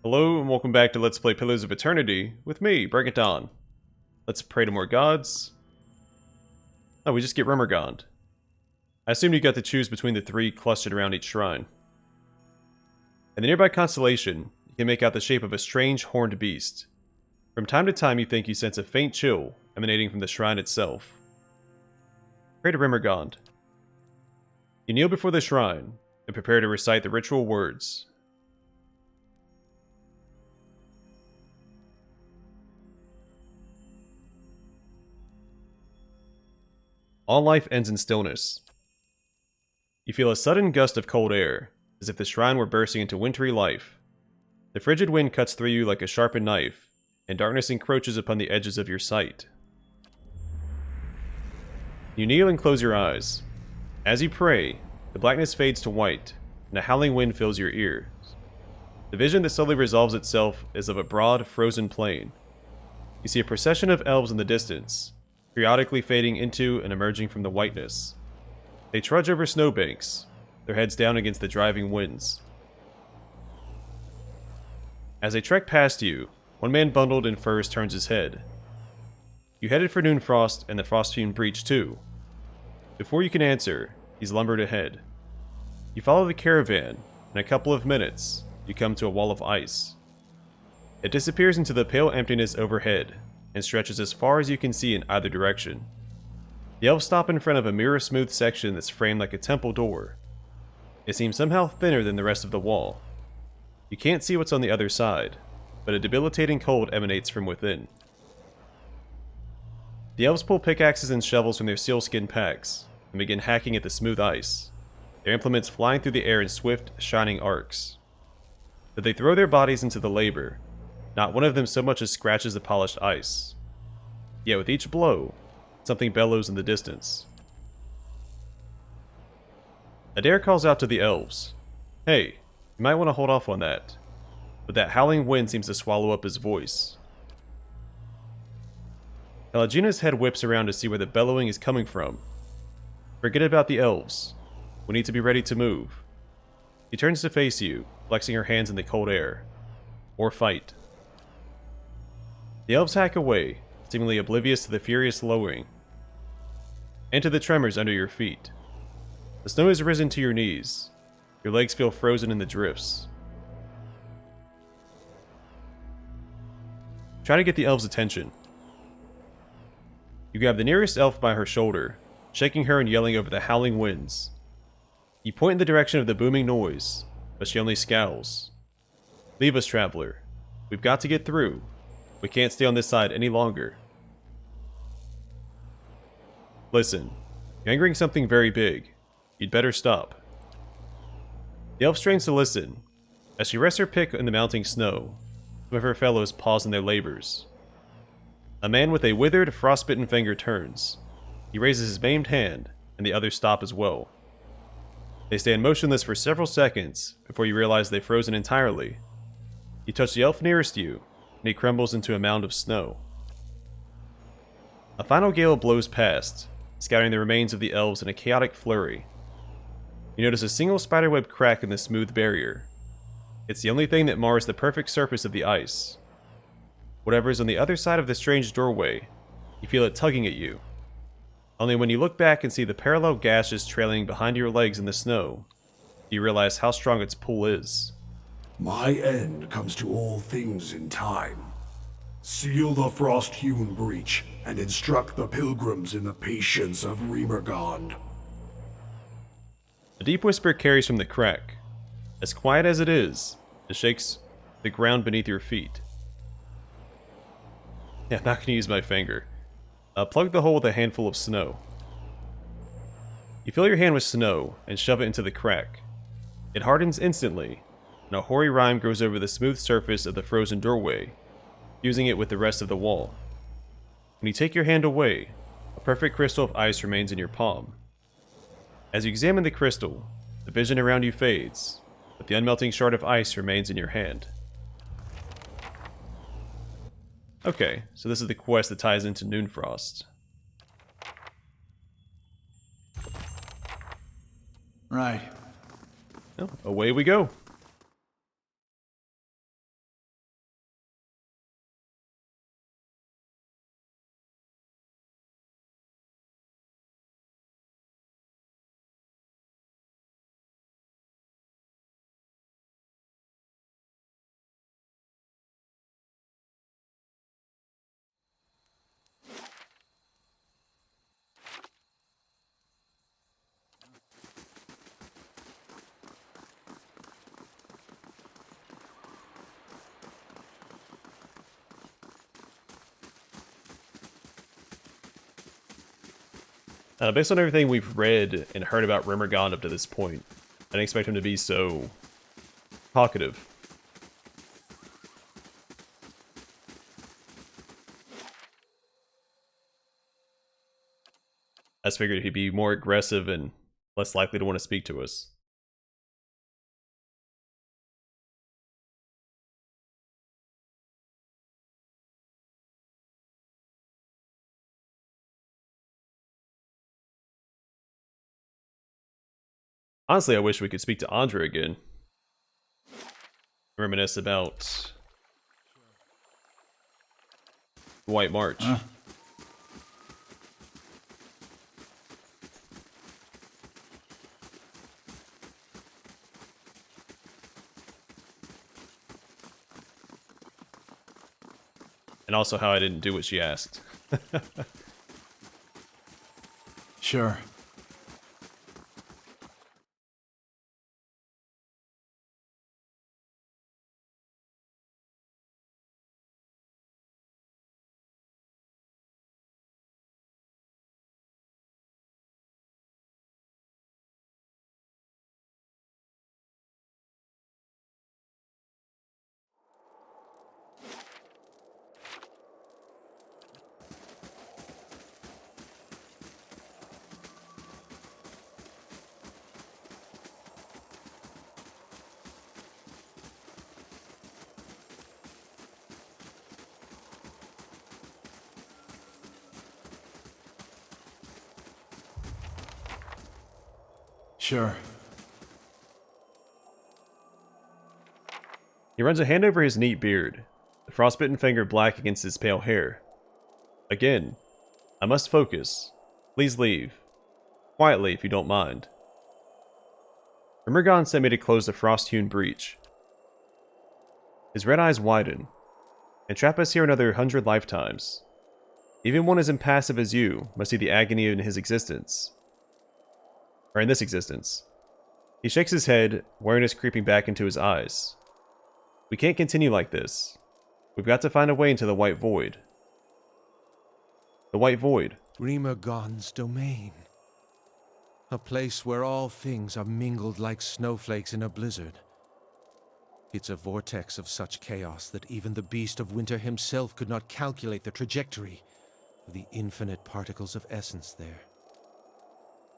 Hello and welcome back to Let's Play Pillars of Eternity with me, Rymrgand. Let's pray to more gods. Oh, we just get Rymrgand. I assumed you got to choose between the three clustered around each shrine. In the nearby constellation, you can make out the shape of a strange horned beast. From time to time you think you sense a faint chill emanating from the shrine itself. Pray to Rymrgand. You kneel before the shrine and prepare to recite the ritual words. All life ends in stillness. You feel a sudden gust of cold air, as if the shrine were bursting into wintry life. The frigid wind cuts through you like a sharpened knife, and darkness encroaches upon the edges of your sight. You kneel and close your eyes. As you pray, the blackness fades to white, and a howling wind fills your ears. The vision that slowly resolves itself is of a broad, frozen plain. You see a procession of elves in the distance, periodically fading into and emerging from the whiteness. They trudge over snowbanks, their heads down against the driving winds. As they trek past you, one man bundled in furs turns his head. You headed for Noonfrost and the Frostfume Breach too. Before you can answer, he's lumbered ahead. You follow the caravan, in a couple of minutes, you come to a wall of ice. It disappears into the pale emptiness overhead, and stretches as far as you can see in either direction. The elves stop in front of a mirror-smooth section that's framed like a temple door. It seems somehow thinner than the rest of the wall. You can't see what's on the other side, but a debilitating cold emanates from within. The elves pull pickaxes and shovels from their sealskin packs, and begin hacking at the smooth ice, their implements flying through the air in swift, shining arcs. But they throw their bodies into the labor. Not one of them so much as scratches the polished ice. Yet with each blow, something bellows in the distance. Adair calls out to the elves. Hey, you might want to hold off on that. But that howling wind seems to swallow up his voice. Pelagina's head whips around to see where the bellowing is coming from. Forget about the elves. We need to be ready to move. She turns to face you, flexing her hands in the cold air. Or fight. The elves hack away, seemingly oblivious to the furious lowering, and to the tremors under your feet. The snow has risen to your knees. Your legs feel frozen in the drifts. Try to get the elves' attention. You grab the nearest elf by her shoulder, shaking her and yelling over the howling winds. You point in the direction of the booming noise, but she only scowls. Leave us, traveler. We've got to get through. We can't stay on this side any longer. Listen, you're angering something very big. You'd better stop. The elf strains to listen. As she rests her pick in the mounting snow, some of her fellows pause in their labors. A man with a withered, frostbitten finger turns. He raises his maimed hand, and the others stop as well. They stand motionless for several seconds before you realize they've frozen entirely. You touch the elf nearest you, and he crumbles into a mound of snow. A final gale blows past, scattering the remains of the elves in a chaotic flurry. You notice a single spiderweb crack in the smooth barrier. It's the only thing that mars the perfect surface of the ice. Whatever is on the other side of the strange doorway, you feel it tugging at you. Only when you look back and see the parallel gashes trailing behind your legs in the snow, do you realize how strong its pull is. My end comes to all things in time. Seal the frost-hewn breach, and instruct the pilgrims in the patience of Riemargond. A deep whisper carries from the crack. As quiet as it is, it shakes the ground beneath your feet. Yeah, I'm not going to use my finger. Plug the hole with a handful of snow. You fill your hand with snow and shove it into the crack. It hardens instantly, and a hoary rime grows over the smooth surface of the frozen doorway, fusing it with the rest of the wall. When you take your hand away, a perfect crystal of ice remains in your palm. As you examine the crystal, the vision around you fades, but the unmelting shard of ice remains in your hand. Okay, so this is the quest that ties into Noonfrost. Right. Well, away we go. Based on everything we've read and heard about Rymrgand up to this point, I didn't expect him to be so talkative. I just figured he'd be more aggressive and less likely to want to speak to us. Honestly, I wish we could speak to Andra again. Reminisce about White March. And also how I didn't do what she asked. Sure. Sure. He runs a hand over his neat beard, the frostbitten finger black against his pale hair. Again, I must focus. Please leave. Quietly, if you don't mind. Rymrgand sent me to close the frost-hewn breach. His red eyes widen, and trap us here another 100 lifetimes. Even one as impassive as you must see the agony in his existence. Or in this existence. He shakes his head, weariness creeping back into his eyes. We can't continue like this. We've got to find a way into the White Void. The White Void. Riemargand's domain. A place where all things are mingled like snowflakes in a blizzard. It's a vortex of such chaos that even the beast of winter himself could not calculate the trajectory of the infinite particles of essence there.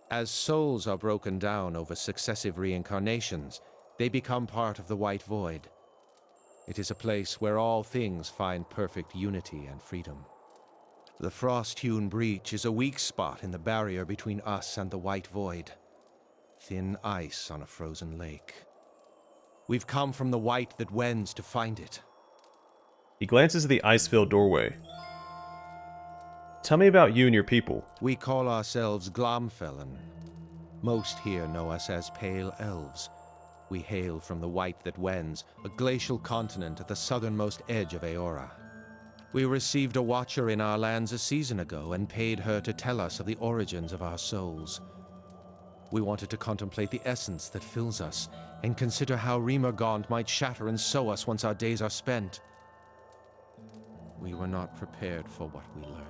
As souls are broken down over successive reincarnations, they become part of the White Void. It is a place where all things find perfect unity and freedom. The frost-hewn breach is a weak spot in the barrier between us and the White Void. Thin ice on a frozen lake. We've come from the white that wends to find it. He glances at the ice-filled doorway. Tell me about you and your people. We call ourselves Glomfellan. Most here know us as Pale Elves. We hail from the white that wends, a glacial continent at the southernmost edge of Eora. We received a watcher in our lands a season ago and paid her to tell us of the origins of our souls. We wanted to contemplate the essence that fills us and consider how Riemargond might shatter and sow us once our days are spent. We were not prepared for what we learned.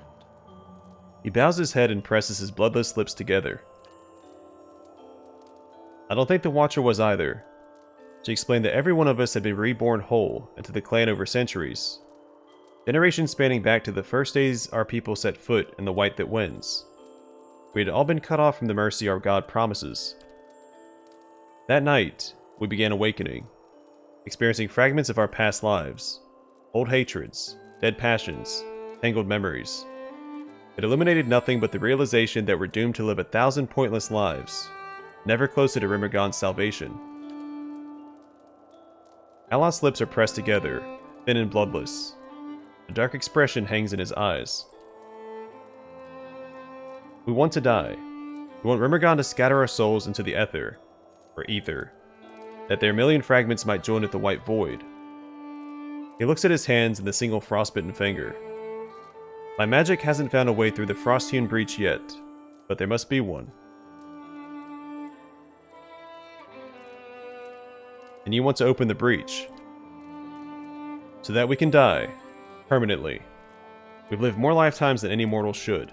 He bows his head and presses his bloodless lips together. I don't think the Watcher was either. She explained that every one of us had been reborn whole into the clan over centuries. Generations spanning back to the first days our people set foot in the white that wins. We had all been cut off from the mercy our God promises. That night, we began awakening, experiencing fragments of our past lives, old hatreds, dead passions, tangled memories. It illuminated nothing but the realization that we're doomed to live 1,000 pointless lives, never closer to Rymrgand's salvation. Alos's lips are pressed together, thin and bloodless. A dark expression hangs in his eyes. We want to die. We want Rymrgand to scatter our souls into the ether, or ether, that their million fragments might join at the White Void. He looks at his hands and the single frostbitten finger. My magic hasn't found a way through the frost-hewn breach yet, but there must be one. And you want to open the breach, so that we can die, permanently. We've lived more lifetimes than any mortal should.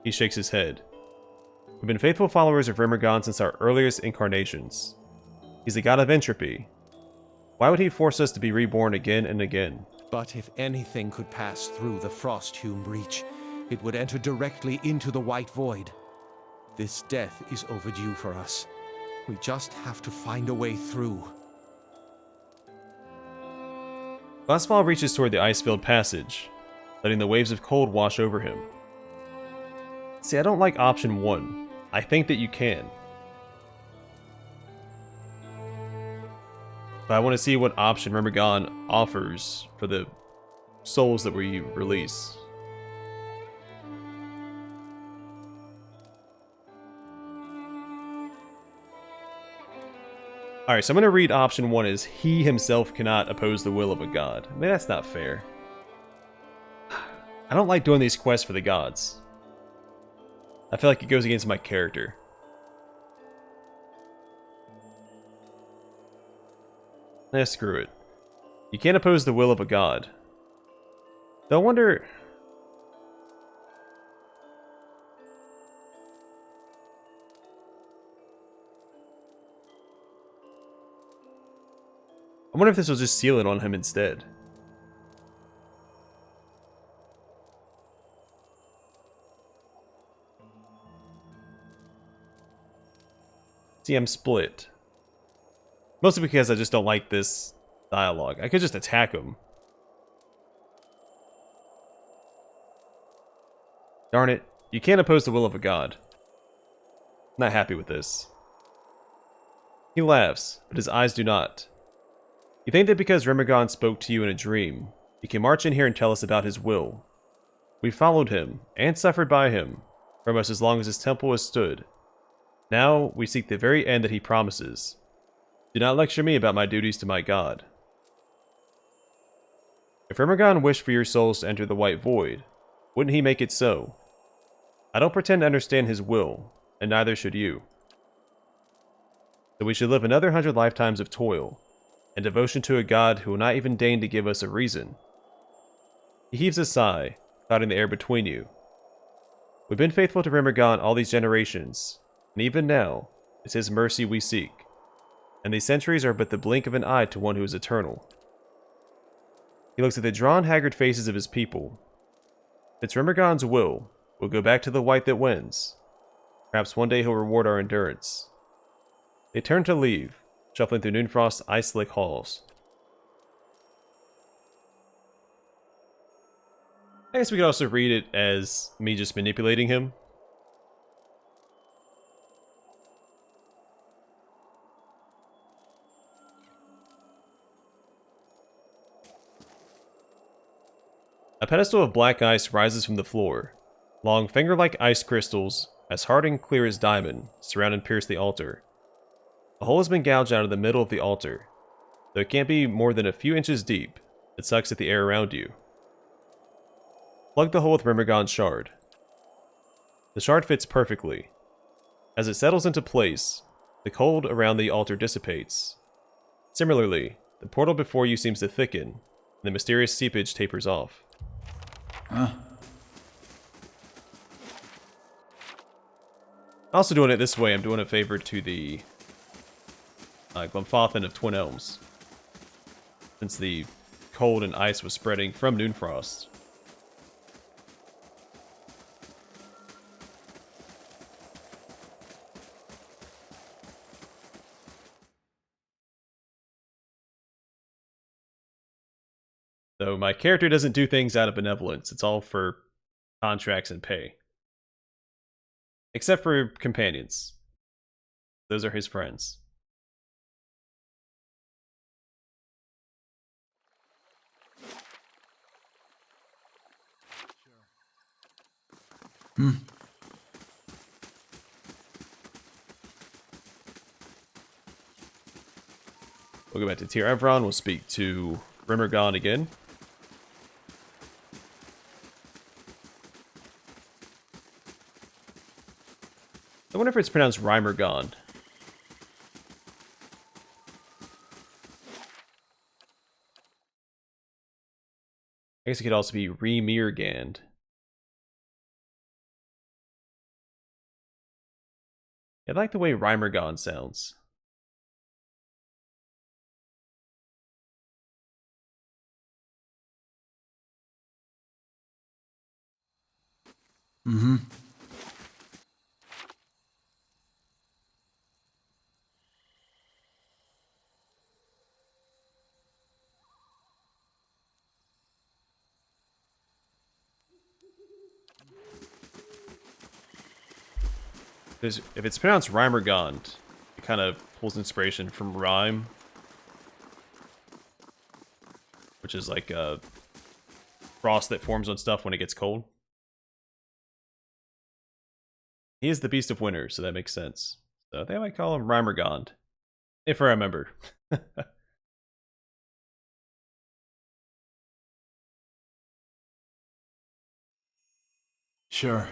He shakes his head. We've been faithful followers of Rymrgand since our earliest incarnations. He's the god of entropy. Why would he force us to be reborn again and again? But if anything could pass through the Frost-hewn breach, it would enter directly into the White Void. This death is overdue for us. We just have to find a way through. Glassfall reaches toward the ice-filled passage, letting the waves of cold wash over him. See, I don't like option 1. I think that you can. But I want to see what option Rymrgand offers for the souls that we release. Alright, so I'm going to read option 1 as he himself cannot oppose the will of a god. I mean, that's not fair. I don't like doing these quests for the gods. I feel like it goes against my character. Screw it. You can't oppose the will of a god. Though I wonder... I wonder if this will just seal it on him instead. See, I'm split. Mostly because I just don't like this dialogue. I could just attack him. Darn it. You can't oppose the will of a god. Not happy with this. He laughs, but his eyes do not. You think that because Rymrgand spoke to you in a dream, he can march in here and tell us about his will. We followed him, and suffered by him, from us as long as his temple has stood. Now, we seek the very end that he promises. Do not lecture me about my duties to my god. If Rymrgand wished for your souls to enter the White Void, wouldn't he make it so? I don't pretend to understand his will, and neither should you. So we should live another 100 lifetimes of toil, and devotion to a god who will not even deign to give us a reason. He heaves a sigh, clouding the air between you. We've been faithful to Rymrgand all these generations, and even now, it's his mercy we seek. And these centuries are but the blink of an eye to one who is eternal. He looks at the drawn, haggard faces of his people. If it's Rymrgand's will, we'll go back to the white that wins. Perhaps one day he'll reward our endurance. They turn to leave, shuffling through Noonfrost's ice-slick halls. I guess we could also read it as me just manipulating him. A pedestal of black ice rises from the floor. Long finger-like ice crystals, as hard and clear as diamond, surround and pierce the altar. A hole has been gouged out of the middle of the altar. Though it can't be more than a few inches deep, it sucks at the air around you. Plug the hole with Rymrgand's shard. The shard fits perfectly. As it settles into place, the cold around the altar dissipates. Similarly, the portal before you seems to thicken, and the mysterious seepage tapers off. Huh? Also doing it this way, I'm doing a favor to the Glenfathan of Twin Elms, since the cold and ice was spreading from Noonfrost. Though my character doesn't do things out of benevolence, it's all for contracts and pay. Except for companions. Those are his friends. Hmm. We'll go back to Tyr Evron, we'll speak to Rymrgand again. I wonder if it's pronounced Rymrgand. I guess it could also be Riemargand. I like the way Rymrgand sounds. Mm-hmm. If it's pronounced Rymrgand, it kind of pulls inspiration from rhyme, which is like frost that forms on stuff when it gets cold. He is the Beast of Winter, so that makes sense. So they might call him Rymrgand, if I remember. Sure.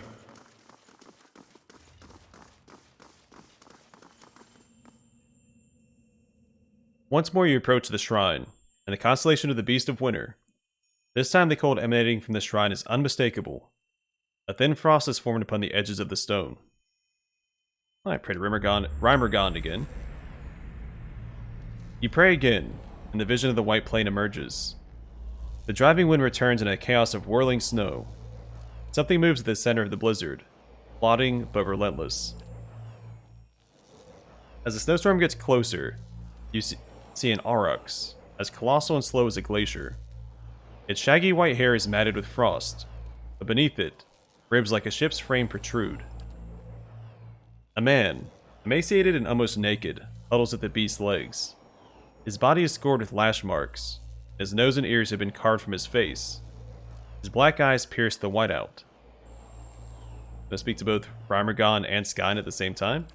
Once more you approach the shrine, and the constellation of the Beast of Winter. This time the cold emanating from the shrine is unmistakable. A thin frost is formed upon the edges of the stone. I pray to Rymrgand again. You pray again, and the vision of the white plain emerges. The driving wind returns in a chaos of whirling snow. Something moves at the center of the blizzard, plodding but relentless. As the snowstorm gets closer, you see an aurochs, as colossal and slow as a glacier. Its shaggy white hair is matted with frost, but beneath it, ribs like a ship's frame protrude. A man, emaciated and almost naked, huddles at the beast's legs. His body is scored with lash marks. His nose and ears have been carved from his face. His black eyes pierce the whiteout. I'm gonna speak to both Rymrgand and Skyn at the same time.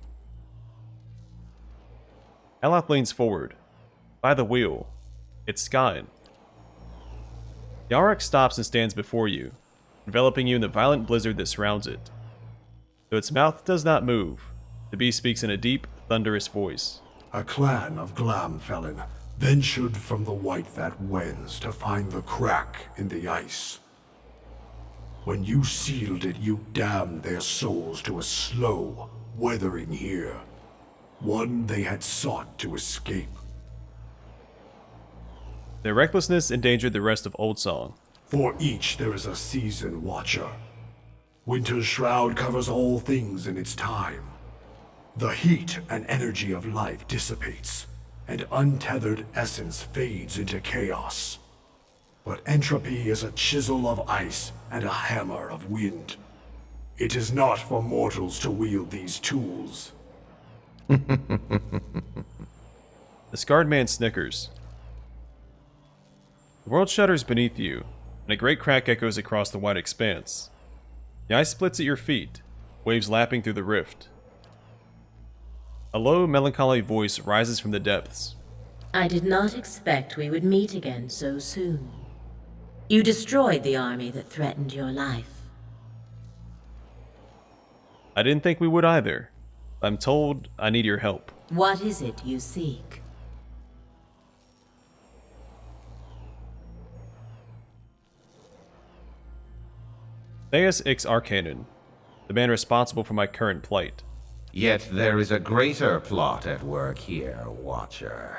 Aloth leans forward. By the wheel. It's Skyn. The aurochs stops and stands before you, enveloping you in the violent blizzard that surrounds it. Though its mouth does not move, the beast speaks in a deep, thunderous voice. A clan of Glamfelin ventured from the white that wends to find the crack in the ice. When you sealed it, you damned their souls to a slow weathering here, one they had sought to escape. Their recklessness endangered the rest of Old Song. For each there is a season watcher. Winter's shroud covers all things in its time. The heat and energy of life dissipates, and untethered essence fades into chaos. But entropy is a chisel of ice and a hammer of wind. It is not for mortals to wield these tools. The scarred man snickers. The world shudders beneath you, and a great crack echoes across the wide expanse. The ice splits at your feet, waves lapping through the rift. A low, melancholy voice rises from the depths. I did not expect we would meet again so soon. You destroyed the army that threatened your life. I didn't think we would either. I'm told I need your help. What is it you seek? Theus Ix Arcanon, the man responsible for my current plight. Yet there is a greater plot at work here, Watcher.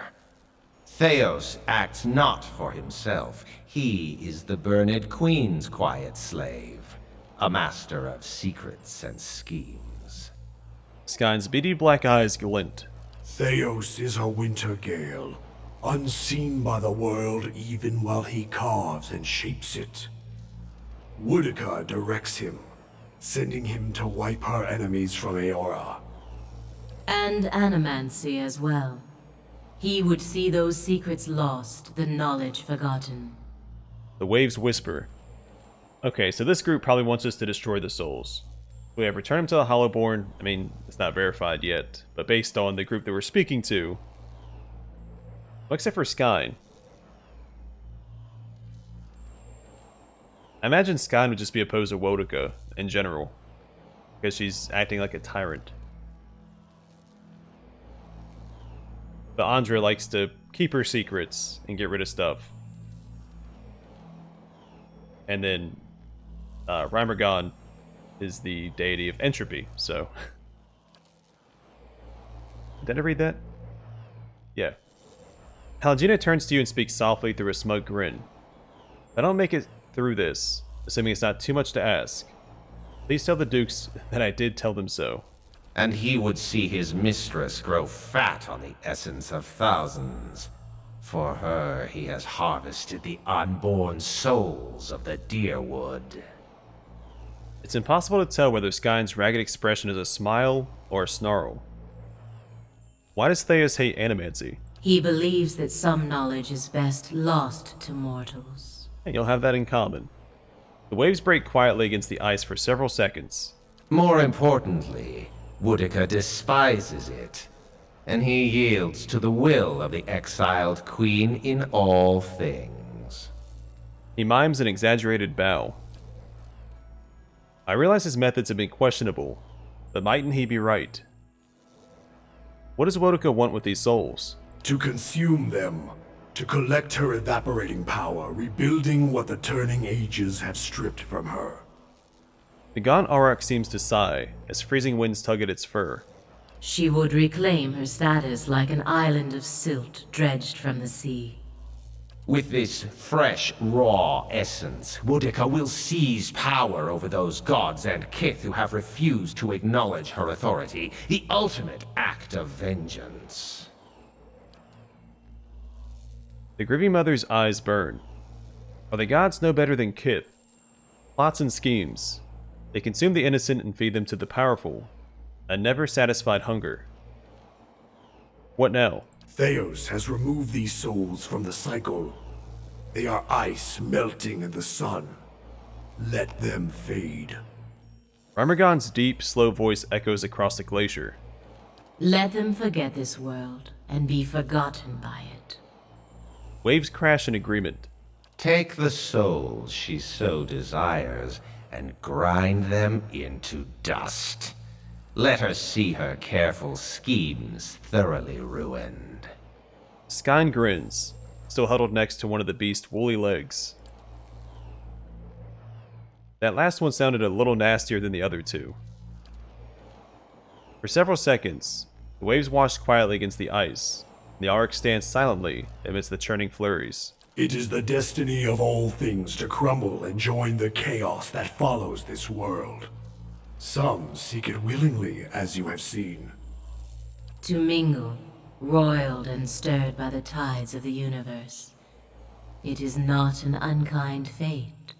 Theos acts not for himself. He is the Burned Queen's quiet slave, a master of secrets and schemes. Skyn's beady black eyes glint. Theos is a winter gale, unseen by the world even while he carves and shapes it. Woodica directs him, sending him to wipe her enemies from Aora. And animancy as well. He would see those secrets lost, the knowledge forgotten. The waves whisper. Okay, so this group probably wants us to destroy the souls. We have returned them to the Hollowborn. I mean, it's not verified yet, but based on the group that we're speaking to, well, except for Skyn. I imagine Skyn would just be opposed to Woedica in general, because she's acting like a tyrant. But Andra likes to keep her secrets and get rid of stuff. And then Rymrgand is the deity of entropy, so Did I read that? Yeah. Halgina turns to you and speaks softly through a smug grin. If I don't make it through this, assuming it's not too much to ask, please tell the Dukes that I did tell them so. And he would see his mistress grow fat on the essence of thousands. For her, he has harvested the unborn souls of the Deerwood. It's impossible to tell whether Skyn's ragged expression is a smile or a snarl. Why does Theos hate animancy? He believes that some knowledge is best lost to mortals. And you'll have that in common. The waves break quietly against the ice for several seconds. More importantly, Woodica despises it, and he yields to the will of the exiled queen in all things. He mimes an exaggerated bow. I realize his methods have been questionable, but mightn't he be right? What does Woodica want with these souls? To consume them, to collect her evaporating power, rebuilding what the turning ages have stripped from her. The gaunt Auroch seems to sigh as freezing winds tug at its fur. She would reclaim her status like an island of silt dredged from the sea. With this fresh, raw essence, Woodica will seize power over those gods and kith who have refused to acknowledge her authority, the ultimate act of vengeance. The grieving mother's eyes burn. Are the gods no better than kith? Plots and schemes. They consume the innocent and feed them to the powerful. A never-satisfied hunger. What now? Theos has removed these souls from the cycle. They are ice melting in the sun. Let them fade. Rymrgand's deep, slow voice echoes across the glacier. Let them forget this world and be forgotten by it. Waves crash in agreement. Take the souls she so desires and grind them into dust. Let her see her careful schemes thoroughly ruined. Skyn grins, still huddled next to one of the beast's woolly legs. That last one sounded a little nastier than the other two. For several seconds, the waves washed quietly against the ice, and the Auroch stands silently amidst the churning flurries. It is the destiny of all things to crumble and join the chaos that follows this world. Some seek it willingly, as you have seen. To mingle, roiled and stirred by the tides of the universe. It is not an unkind fate.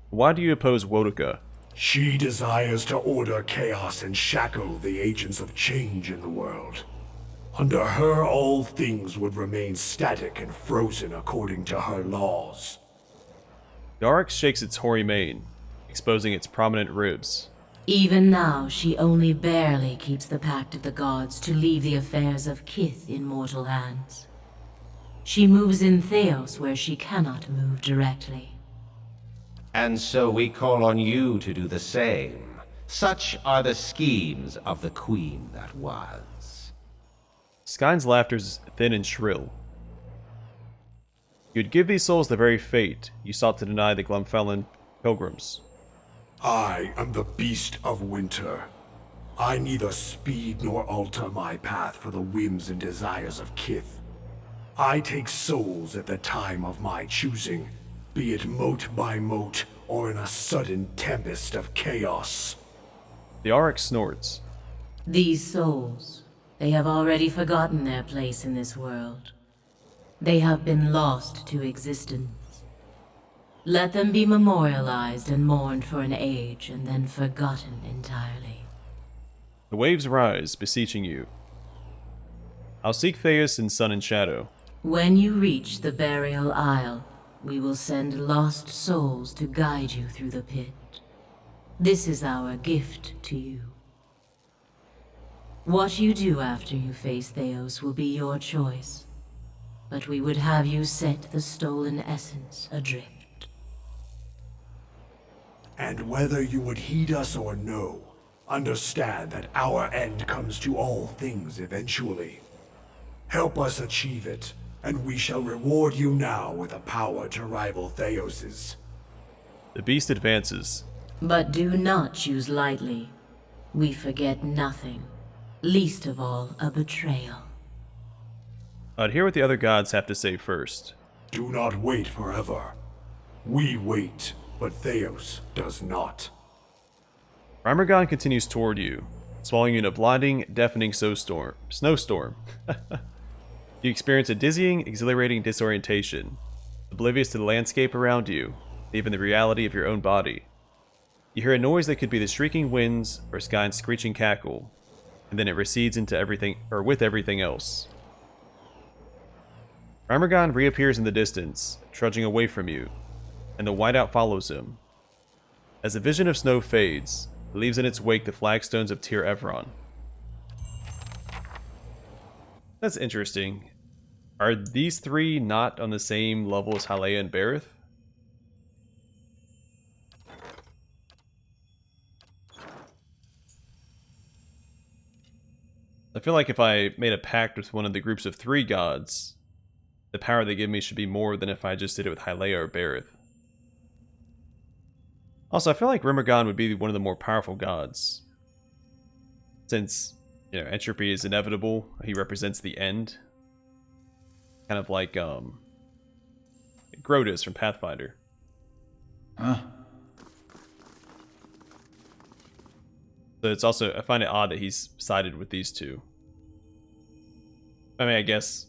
Why do you oppose Woodica? She desires to order chaos and shackle the agents of change in the world. Under her, all things would remain static and frozen according to her laws. The Auroch shakes its hoary mane, exposing its prominent ribs. Even now, she only barely keeps the pact of the gods to leave the affairs of kith in mortal hands. She moves in Theos where she cannot move directly. And so we call on you to do the same. Such are the schemes of the queen that was. Skyn's laughter is thin and shrill. You'd give these souls the very fate you sought to deny the Glumfellan pilgrims. I am the beast of winter. I neither speed nor alter my path for the whims and desires of kith. I take souls at the time of my choosing, be it mote by mote or in a sudden tempest of chaos. The Auroch snorts. These souls, they have already forgotten their place in this world. They have been lost to existence. Let them be memorialized and mourned for an age, and then forgotten entirely. The waves rise, beseeching you. I'll seek Theos in sun and shadow. When you reach the burial isle, we will send lost souls to guide you through the pit. This is our gift to you. What you do after you face Theos will be your choice, but we would have you set the stolen essence adrift. And whether you would heed us or no, understand that our end comes to all things eventually. Help us achieve it, and we shall reward you now with a power to rival Theos's. The beast advances. But do not choose lightly. We forget nothing. Least of all, a betrayal. I'd hear what the other gods have to say first. Do not wait forever. We wait, but Theos does not. Rymrgand continues toward you, swallowing you in a blinding, deafening snowstorm. You experience a dizzying, exhilarating disorientation, oblivious to the landscape around you, even the reality of your own body. You hear a noise that could be the shrieking winds or Skyn's screeching cackle, and then it recedes into everything, or with everything else. Rymrgand reappears in the distance, trudging away from you, and the whiteout follows him. As the vision of snow fades, it leaves in its wake the flagstones of Tir Evron. That's interesting. Are these three not on the same level as Hyleia and Bareth? I feel like if I made a pact with one of the groups of 3 gods, the power they give me should be more than if I just did it with Hyleia or Bareth. Also, I feel like Rymrgand would be one of the more powerful gods. Since, entropy is inevitable, he represents the end. Kind of like, Grotus from Pathfinder. Huh? So it's also, I find it odd that he's sided with these two. I mean, I guess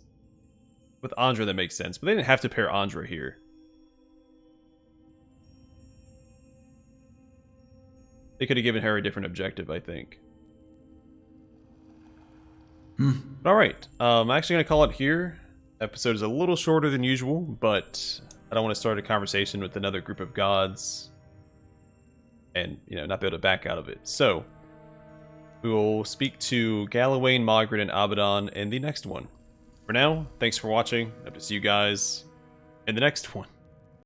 with Andra that makes sense, but they didn't have to pair Andra here. They could have given her a different objective, I think. Alright, I'm actually going to call it here. Episode is a little shorter than usual, but I don't want to start a conversation with another group of gods and, not be able to back out of it. So, we will speak to Galawain, Mogred, and Abaddon in the next one. For now, thanks for watching. Hope to see you guys in the next one.